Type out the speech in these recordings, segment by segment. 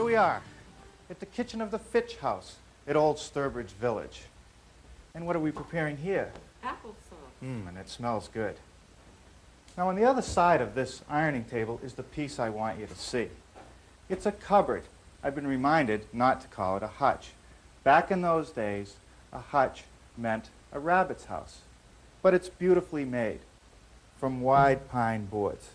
we are, at the kitchen of the Fitch house at Old Sturbridge Village. And what are we preparing here? Applesauce. And it smells good. Now, on the other side of this ironing table is the piece I want you to see. It's a cupboard. I've been reminded not to call it a hutch. Back in those days, a hutch meant a rabbit's house. But it's beautifully made from wide pine boards.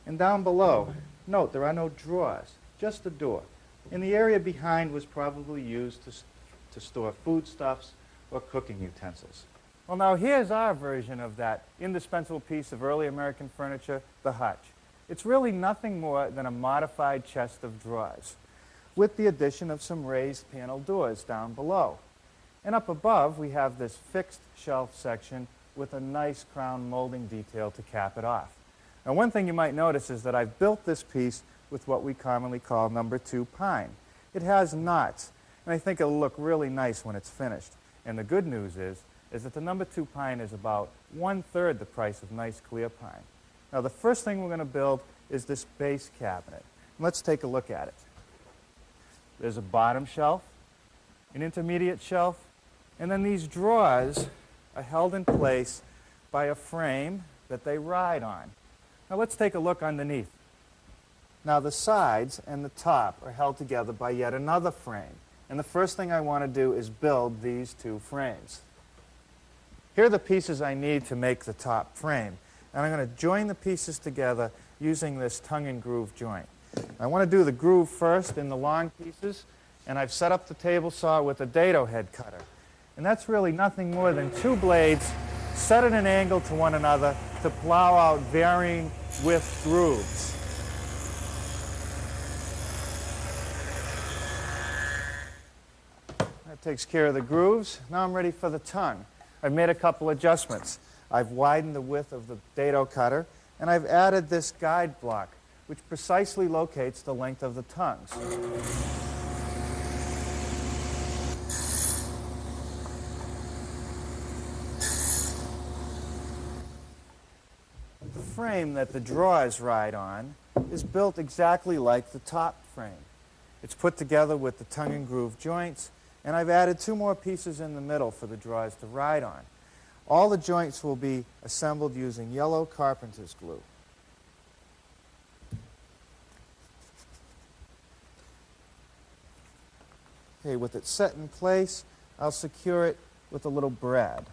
And down below, note, there are no drawers, just a door. And the area behind was probably used to store foodstuffs or cooking utensils. Well, now here's our version of that indispensable piece of early American furniture, the hutch. It's really nothing more than a modified chest of drawers, with the addition of some raised panel doors down below. And up above, we have this fixed shelf section with a nice crown molding detail to cap it off. Now, one thing you might notice is that I've built this piece with what we commonly call number 2 pine. It has knots, and I think it'll look really nice when it's finished. And the good news is that the number 2 pine is about 1/3 the price of nice clear pine. Now, the first thing we're going to build is this base cabinet. And let's take a look at it. There's a bottom shelf, an intermediate shelf, and then these drawers are held in place by a frame that they ride on. Now, let's take a look underneath. Now, the sides and the top are held together by yet another frame. And the first thing I want to do is build these 2 frames. Here are the pieces I need to make the top frame. And I'm going to join the pieces together using this tongue and groove joint. I want to do the groove first in the long pieces, and I've set up the table saw with a dado head cutter. And that's really nothing more than 2 blades set at an angle to one another to plow out varying width grooves. That takes care of the grooves. Now I'm ready for the tongue. I've made a couple adjustments. I've widened the width of the dado cutter, and I've added this guide block, which precisely locates the length of the tongues. The frame that the drawers ride on is built exactly like the top frame. It's put together with the tongue and groove joints, and I've added 2 more pieces in the middle for the drawers to ride on. All the joints will be assembled using yellow carpenter's glue. Okay, with it set in place, I'll secure it with a little brad.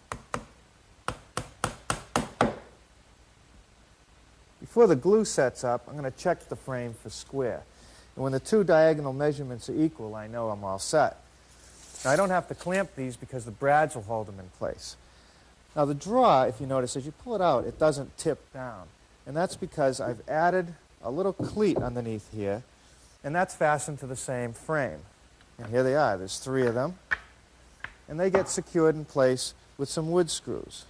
Before the glue sets up, I'm going to check the frame for square. And when the 2 diagonal measurements are equal, I know I'm all set. Now, I don't have to clamp these because the brads will hold them in place. Now, the drawer, if you notice, as you pull it out, it doesn't tip down. And that's because I've added a little cleat underneath here, and that's fastened to the same frame. And here they are. There's 3 of them. And they get secured in place with some wood screws.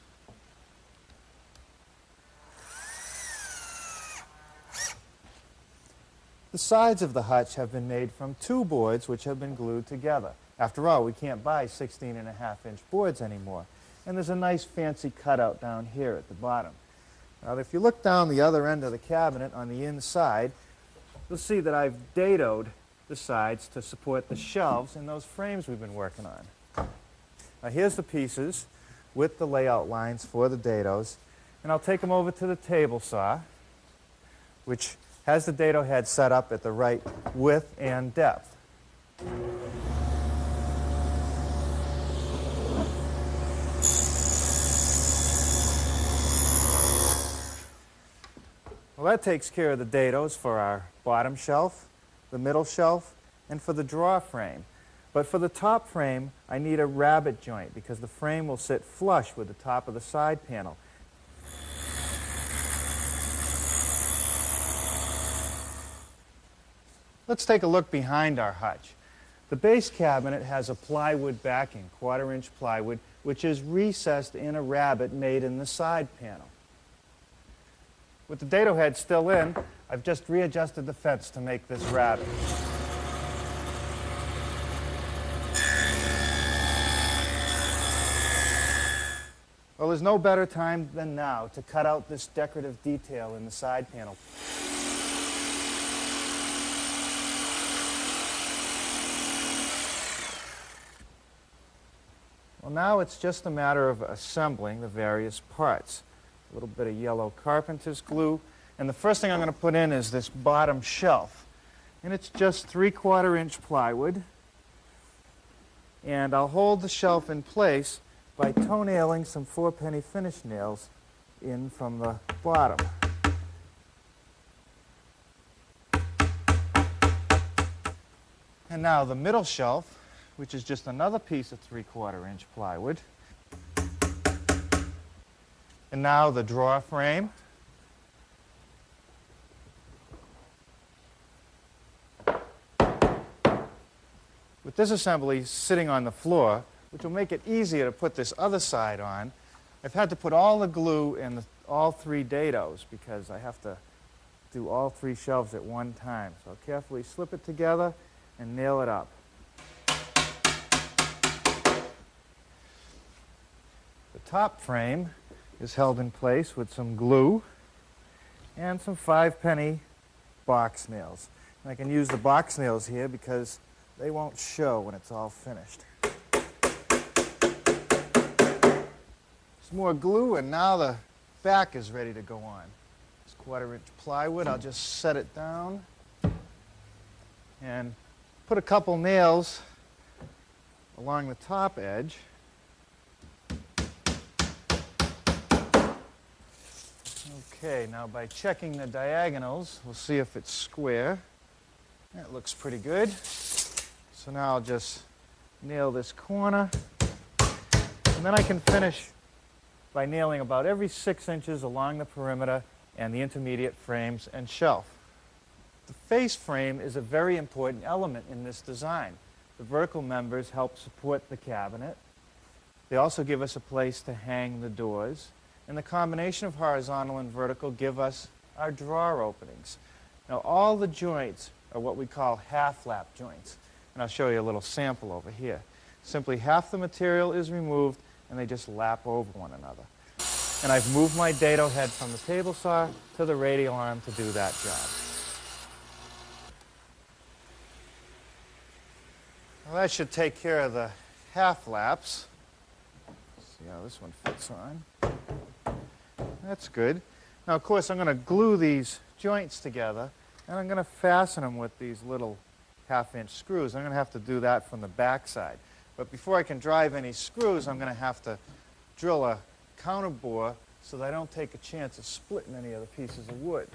The sides of the hutch have been made from 2 boards which have been glued together. After all, we can't buy 16.5-inch boards anymore. And there's a nice fancy cutout down here at the bottom. Now, if you look down the other end of the cabinet on the inside, you'll see that I've dadoed the sides to support the shelves in those frames we've been working on. Now, here's the pieces with the layout lines for the dados. And I'll take them over to the table saw, which has the dado head set up at the right width and depth. Well, that takes care of the dados for our bottom shelf, the middle shelf, and for the drawer frame. But for the top frame, I need a rabbet joint because the frame will sit flush with the top of the side panel. Let's take a look behind our hutch. The base cabinet has a plywood backing, 1/4-inch plywood, which is recessed in a rabbet made in the side panel. With the dado head still in, I've just readjusted the fence to make this rabbet. Well, there's no better time than now to cut out this decorative detail in the side panel. Well, now it's just a matter of assembling the various parts. A little bit of yellow carpenter's glue. And the first thing I'm going to put in is this bottom shelf. And it's just 3/4 inch plywood. And I'll hold the shelf in place by toenailing some 4-penny finish nails in from the bottom. And now the middle shelf, which is just another piece of 3/4 inch plywood. And now the drawer frame. With this assembly sitting on the floor, which will make it easier to put this other side on, I've had to put all the glue in all 3 dados because I have to do all 3 shelves at one time. So I'll carefully slip it together and nail it up. The top frame is held in place with some glue and some 5-penny box nails. And I can use the box nails here because they won't show when it's all finished. Some more glue, and now the back is ready to go on. This 1/4 inch plywood, I'll just set it down and put a couple nails along the top edge. Okay, now by checking the diagonals, we'll see if it's square. That looks pretty good. So now I'll just nail this corner. And then I can finish by nailing about every 6 inches along the perimeter and the intermediate frames and shelf. The face frame is a very important element in this design. The vertical members help support the cabinet. They also give us a place to hang the doors. And the combination of horizontal and vertical give us our drawer openings. Now all the joints are what we call half-lap joints. And I'll show you a little sample over here. Simply half the material is removed and they just lap over one another. And I've moved my dado head from the table saw to the radial arm to do that job. Well, that should take care of the half laps. See how this one fits on. That's good. Now, of course, I'm going to glue these joints together, and I'm going to fasten them with these little 1/2 inch screws. I'm going to have to do that from the back side. But before I can drive any screws, I'm going to have to drill a counter bore so that I don't take a chance of splitting any of the pieces of wood.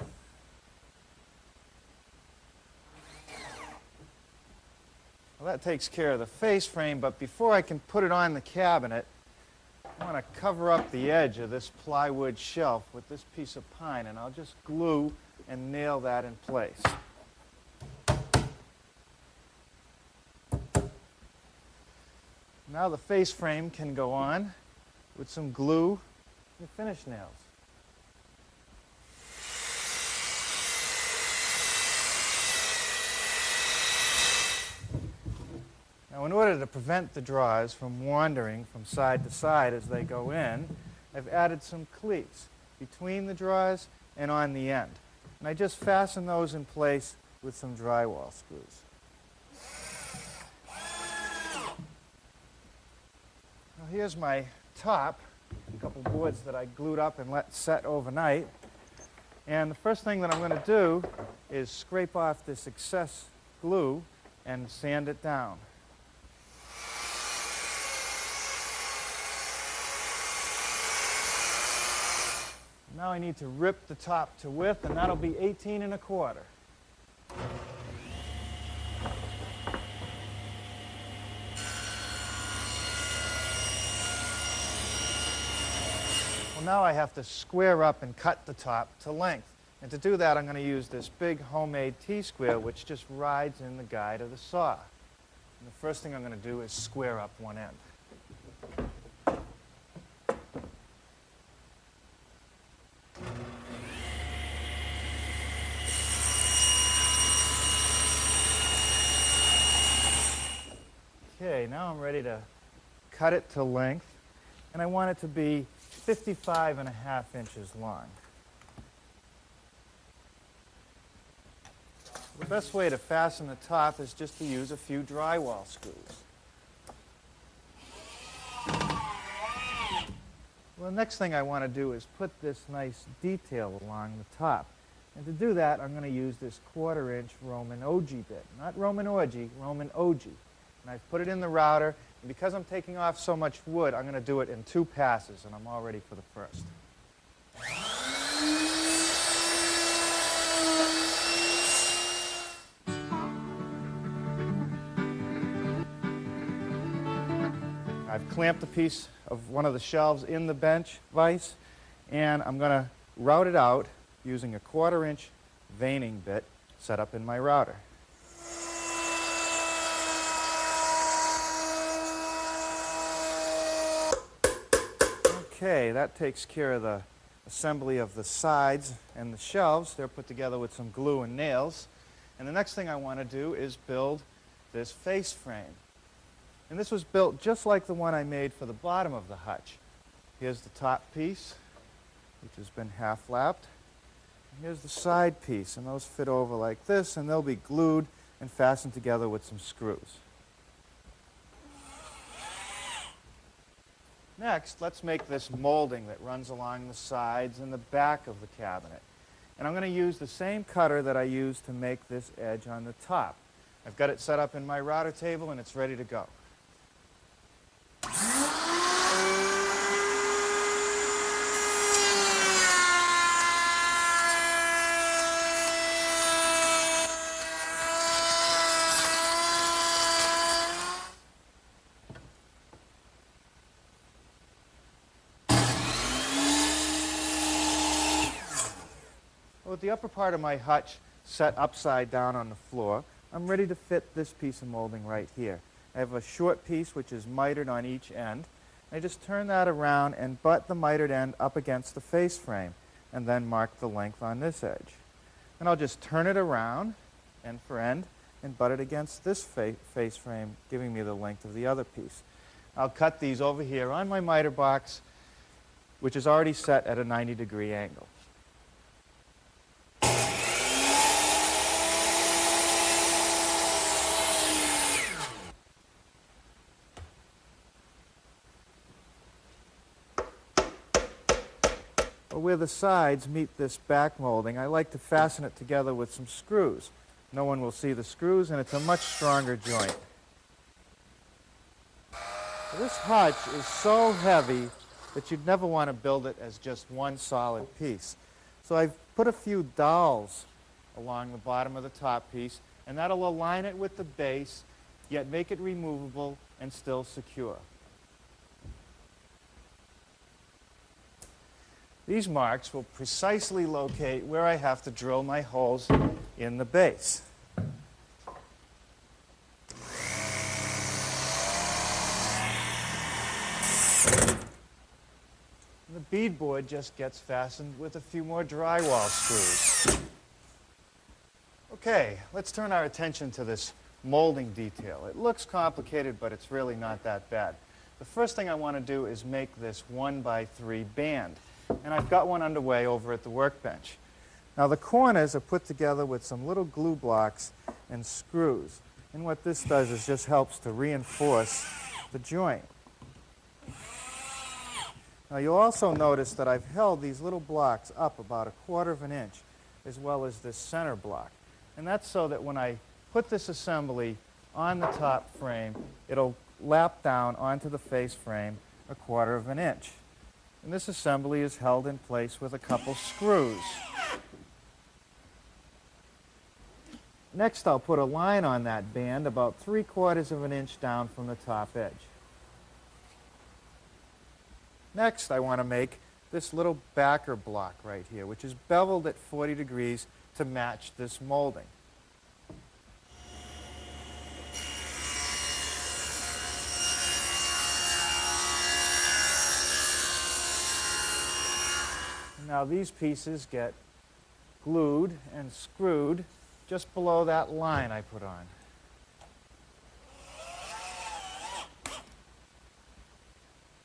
Well, that takes care of the face frame, but before I can put it on the cabinet, I want to cover up the edge of this plywood shelf with this piece of pine, and I'll just glue and nail that in place. Now the face frame can go on with some glue and finish nails. Now, in order to prevent the drawers from wandering from side to side as they go in, I've added some cleats between the drawers and on the end. And I just fasten those in place with some drywall screws. Now, here's my top, a couple boards that I glued up and let set overnight. And the first thing that I'm going to do is scrape off this excess glue and sand it down. Now I need to rip the top to width, and that'll be 18 1/4. Well, now I have to square up and cut the top to length. And to do that, I'm going to use this big homemade T-square, which just rides in the guide of the saw. And the first thing I'm going to do is square up one end. Okay, now I'm ready to cut it to length, and I want it to be 55 1/2 inches long. The best way to fasten the top is just to use a few drywall screws. The next thing I want to do is put this nice detail along the top. And to do that, I'm going to use this 1/4-inch Roman ogee bit. Not Roman orgy, Roman ogee. And I've put it in the router, and because I'm taking off so much wood, I'm going to do it in 2 passes, and I'm all ready for the first. I've clamped a piece of one of the shelves in the bench vise, and I'm going to route it out using a 1/4-inch veining bit set up in my router. Okay, that takes care of the assembly of the sides and the shelves. They're put together with some glue and nails. And the next thing I want to do is build this face frame. And this was built just like the one I made for the bottom of the hutch. Here's the top piece, which has been half-lapped. Here's the side piece, and those fit over like this, and they'll be glued and fastened together with some screws. Next, let's make this molding that runs along the sides and the back of the cabinet. And I'm going to use the same cutter that I used to make this edge on the top. I've got it set up in my router table, and it's ready to go. With the upper part of my hutch set upside down on the floor, I'm ready to fit this piece of molding right here. I have a short piece which is mitered on each end. I just turn that around and butt the mitered end up against the face frame and then mark the length on this edge. And I'll just turn it around, end for end, and butt it against this face frame, giving me the length of the other piece. I'll cut these over here on my miter box, which is already set at a 90-degree angle. Where the sides meet this back molding, I like to fasten it together with some screws. No one will see the screws, and it's a much stronger joint. This hutch is so heavy that you'd never want to build it as just one solid piece. So I've put a few dowels along the bottom of the top piece, and that'll align it with the base, yet make it removable and still secure. These marks will precisely locate where I have to drill my holes in the base. The beadboard just gets fastened with a few more drywall screws. Okay, let's turn our attention to this molding detail. It looks complicated, but it's really not that bad. The first thing I want to do is make this 1x3 band. And I've got one underway over at the workbench. Now the corners are put together with some little glue blocks and screws. And what this does is just helps to reinforce the joint. Now you'll also notice that I've held these little blocks up about 1/4 inch, as well as this center block. And that's so that when I put this assembly on the top frame, it'll lap down onto the face frame 1/4 inch. And this assembly is held in place with a couple screws. Next, I'll put a line on that band about 3/4 inch down from the top edge. Next, I want to make this little backer block right here, which is beveled at 40 degrees to match this molding. Now these pieces get glued and screwed just below that line I put on.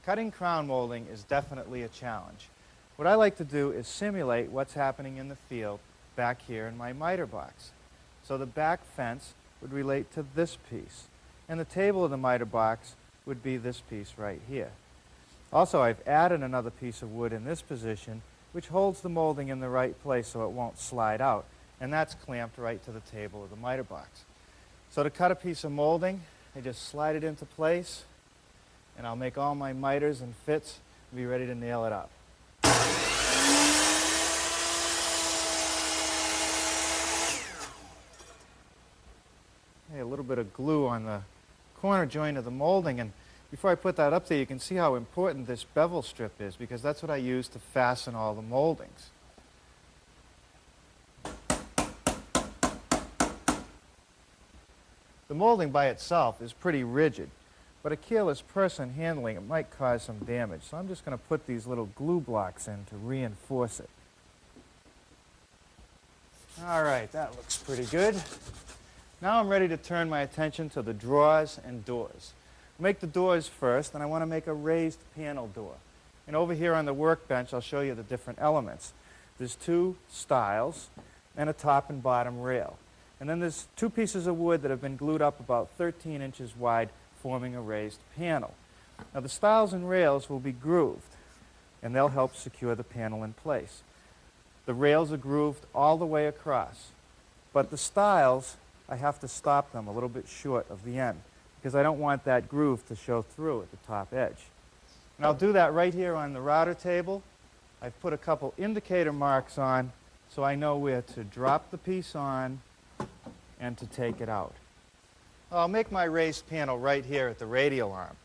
Cutting crown molding is definitely a challenge. What I like to do is simulate what's happening in the field back here in my miter box. So the back fence would relate to this piece, and the table of the miter box would be this piece right here. Also, I've added another piece of wood in this position, which holds the molding in the right place so it won't slide out. And that's clamped right to the table of the miter box. So to cut a piece of molding, I just slide it into place, and I'll make all my miters and fits and be ready to nail it up. Hey, a little bit of glue on the corner joint of the molding, and before I put that up there, you can see how important this bevel strip is, because that's what I use to fasten all the moldings. The molding by itself is pretty rigid, but a careless person handling it might cause some damage. So I'm just going to put these little glue blocks in to reinforce it. All right, that looks pretty good. Now I'm ready to turn my attention to the drawers and doors. Make the doors first, and I want to make a raised panel door. And over here on the workbench, I'll show you the different elements. There's two stiles and a top and bottom rail. And then there's two pieces of wood that have been glued up about 13 inches wide, forming a raised panel. Now the stiles and rails will be grooved, and they'll help secure the panel in place. The rails are grooved all the way across, but the stiles, I have to stop them a little bit short of the end, because I don't want that groove to show through at the top edge. And I'll do that right here on the router table. I've put a couple indicator marks on so I know where to drop the piece on and to take it out. I'll make my raised panel right here at the radial arm.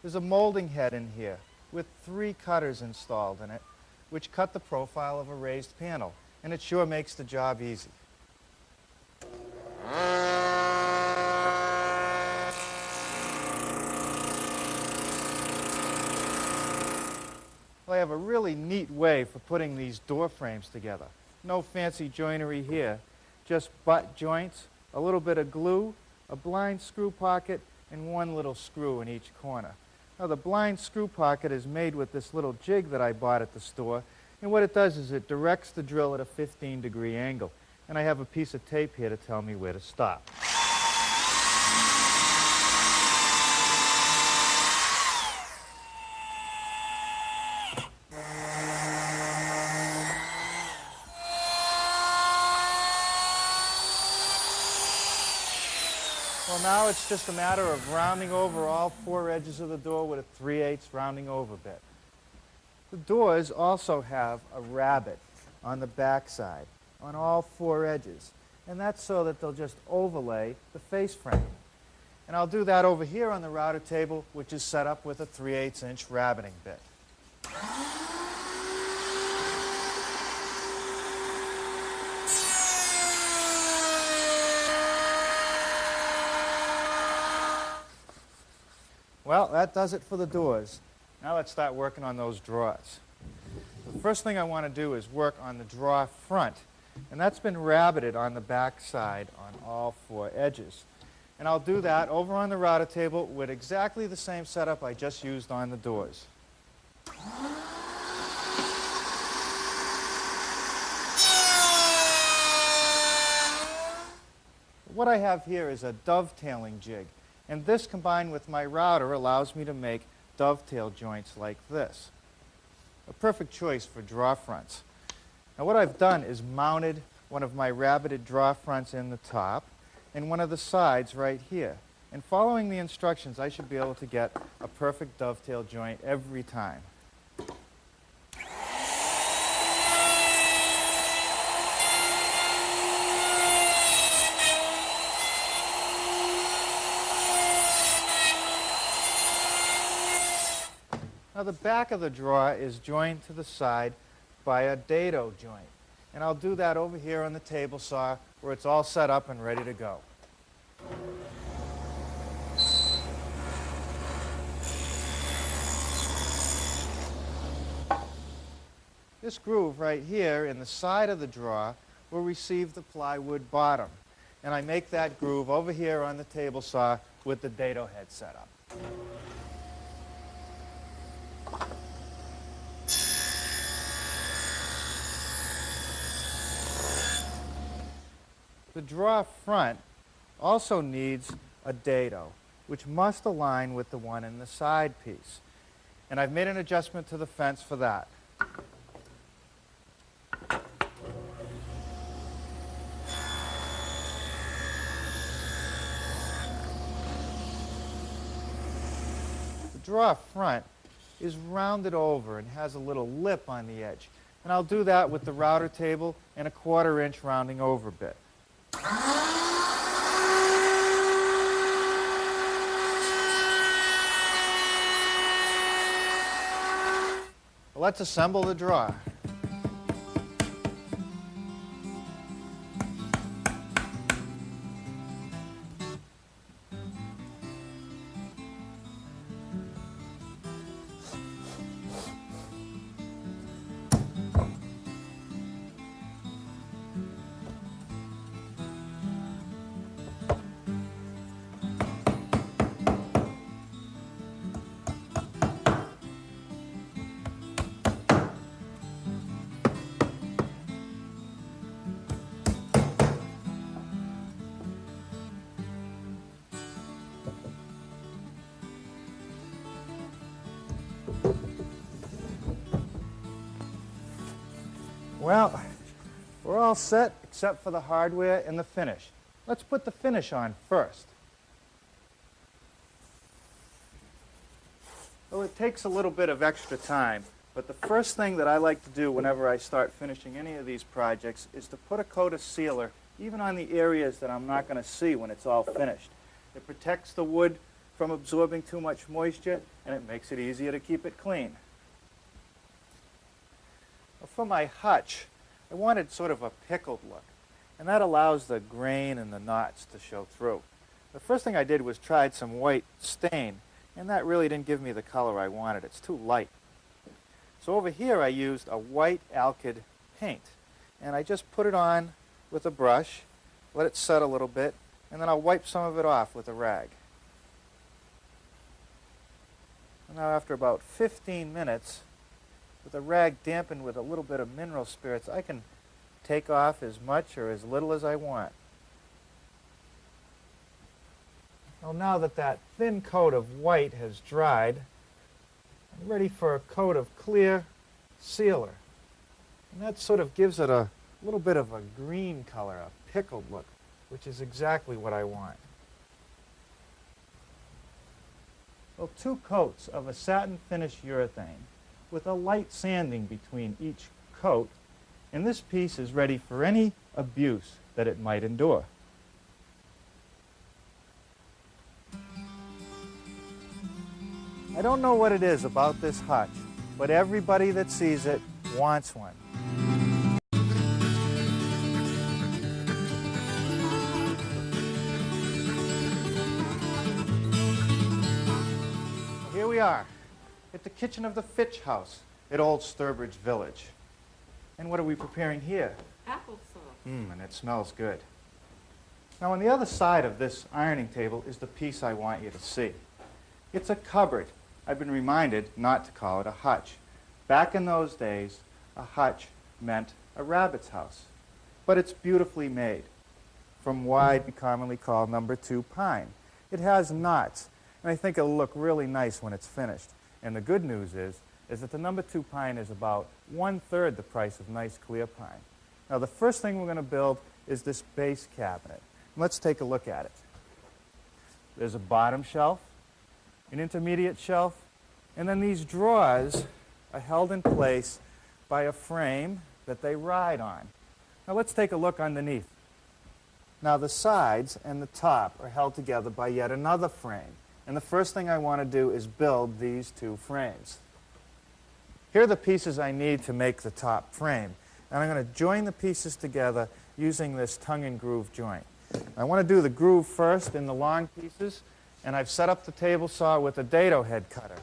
There's a molding head in here with 3 cutters installed in it, which cut the profile of a raised panel, and it sure makes the job easy. Well, I have a really neat way for putting these door frames together. No fancy joinery here, just butt joints, a little bit of glue, a blind screw pocket, and 1 little screw in each corner. Now the blind screw pocket is made with this little jig that I bought at the store, and what it does is it directs the drill at a 15-degree angle. And I have a piece of tape here to tell me where to stop. Well, now it's just a matter of rounding over all 4 edges of the door with a 3/8 rounding over bit. The doors also have a rabbet on the back side, on all 4 edges. And that's so that they'll just overlay the face frame. And I'll do that over here on the router table, which is set up with a 3/8 inch rabbeting bit. Well, that does it for the doors. Now let's start working on those drawers. The first thing I want to do is work on the drawer front. And that's been rabbeted on the back side on all 4 edges. And I'll do that over on the router table with exactly the same setup I just used on the doors. What I have here is a dovetailing jig. And this combined with my router allows me to make dovetail joints like this. A perfect choice for drawer fronts. Now what I've done is mounted one of my rabbeted drawer fronts in the top and one of the sides right here. And following the instructions, I should be able to get a perfect dovetail joint every time. Now the back of the drawer is joined to the side by a dado joint. And I'll do that over here on the table saw where it's all set up and ready to go. This groove right here in the side of the drawer will receive the plywood bottom. And I make that groove over here on the table saw with the dado head set up. The drawer front also needs a dado, which must align with the one in the side piece. And I've made an adjustment to the fence for that. The drawer front is rounded over and has a little lip on the edge. And I'll do that with the router table and a 1/4 inch rounding over bit. Let's assemble the drawer. Well, we're all set except for the hardware and the finish. Let's put the finish on first. Well, it takes a little bit of extra time, but the first thing that I like to do whenever I start finishing any of these projects is to put a coat of sealer even on the areas that I'm not going to see when it's all finished. It protects the wood from absorbing too much moisture, and it makes it easier to keep it clean. For my hutch, I wanted sort of a pickled look, and that allows the grain and the knots to show through. The first thing I did was tried some white stain, and that really didn't give me the color I wanted. It's too light. So over here I used a white alkyd paint, and I just put it on with a brush, let it set a little bit, and then I'll wipe some of it off with a rag. And now after about 15 minutes, with a rag dampened with a little bit of mineral spirits, I can take off as much or as little as I want. Well, now that that thin coat of white has dried, I'm ready for a coat of clear sealer. And that sort of gives it a little bit of a green color, a pickled look, which is exactly what I want. Well, 2 coats of a satin finish urethane with a light sanding between each coat, and this piece is ready for any abuse that it might endure. I don't know what it is about this hutch, but everybody that sees it wants one. Here we are, at the kitchen of the Fitch house at Old Sturbridge Village. And what are we preparing here? Applesauce. And it smells good. Now on the other side of this ironing table is the piece I want you to see. It's a cupboard. I've been reminded not to call it a hutch. Back in those days, a hutch meant a rabbit's house. But it's beautifully made from wide, commonly called number 2 pine. It has knots, and I think it'll look really nice when it's finished. And the good news is that the number 2 pine is about 1/3 the price of nice clear pine. Now the first thing we're going to build is this base cabinet. Let's take a look at it. There's a bottom shelf, an intermediate shelf, and then these drawers are held in place by a frame that they ride on. Now let's take a look underneath. Now the sides and the top are held together by yet another frame. And the first thing I want to do is build these 2 frames. Here are the pieces I need to make the top frame. And I'm going to join the pieces together using this tongue and groove joint. I want to do the groove first in the long pieces, and I've set up the table saw with a dado head cutter.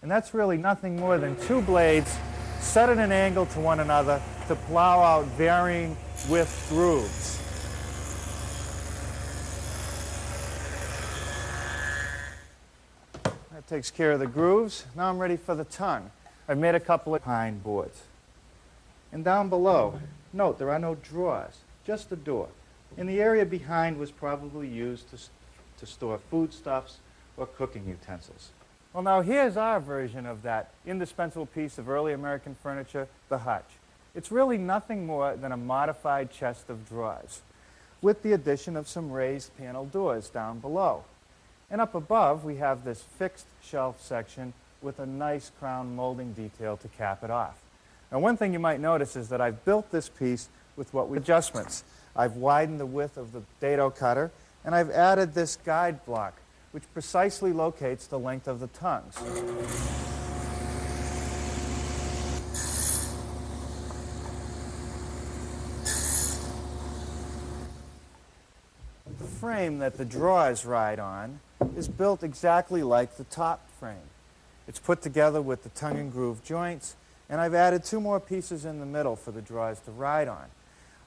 And that's really nothing more than 2 blades set at an angle to one another to plow out varying width grooves. That takes care of the grooves. Now I'm ready for the tongue. I've made a couple of pine boards. And down below, note there are no drawers, just a door. And the area behind was probably used to store foodstuffs or cooking utensils. Well, now here's our version of that indispensable piece of early American furniture, the hutch. It's really nothing more than a modified chest of drawers, with the addition of some raised panel doors down below. And up above, we have this fixed shelf section with a nice crown molding detail to cap it off. Now, one thing you might notice is that I've built this piece with what we adjustments. I've widened the width of the dado cutter, and I've added this guide block, which precisely locates the length of the tongues. The frame that the drawers ride on is built exactly like the top frame. It's put together with the tongue and groove joints, and I've added 2 more pieces in the middle for the drawers to ride on.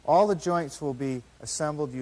All the joints will be assembled using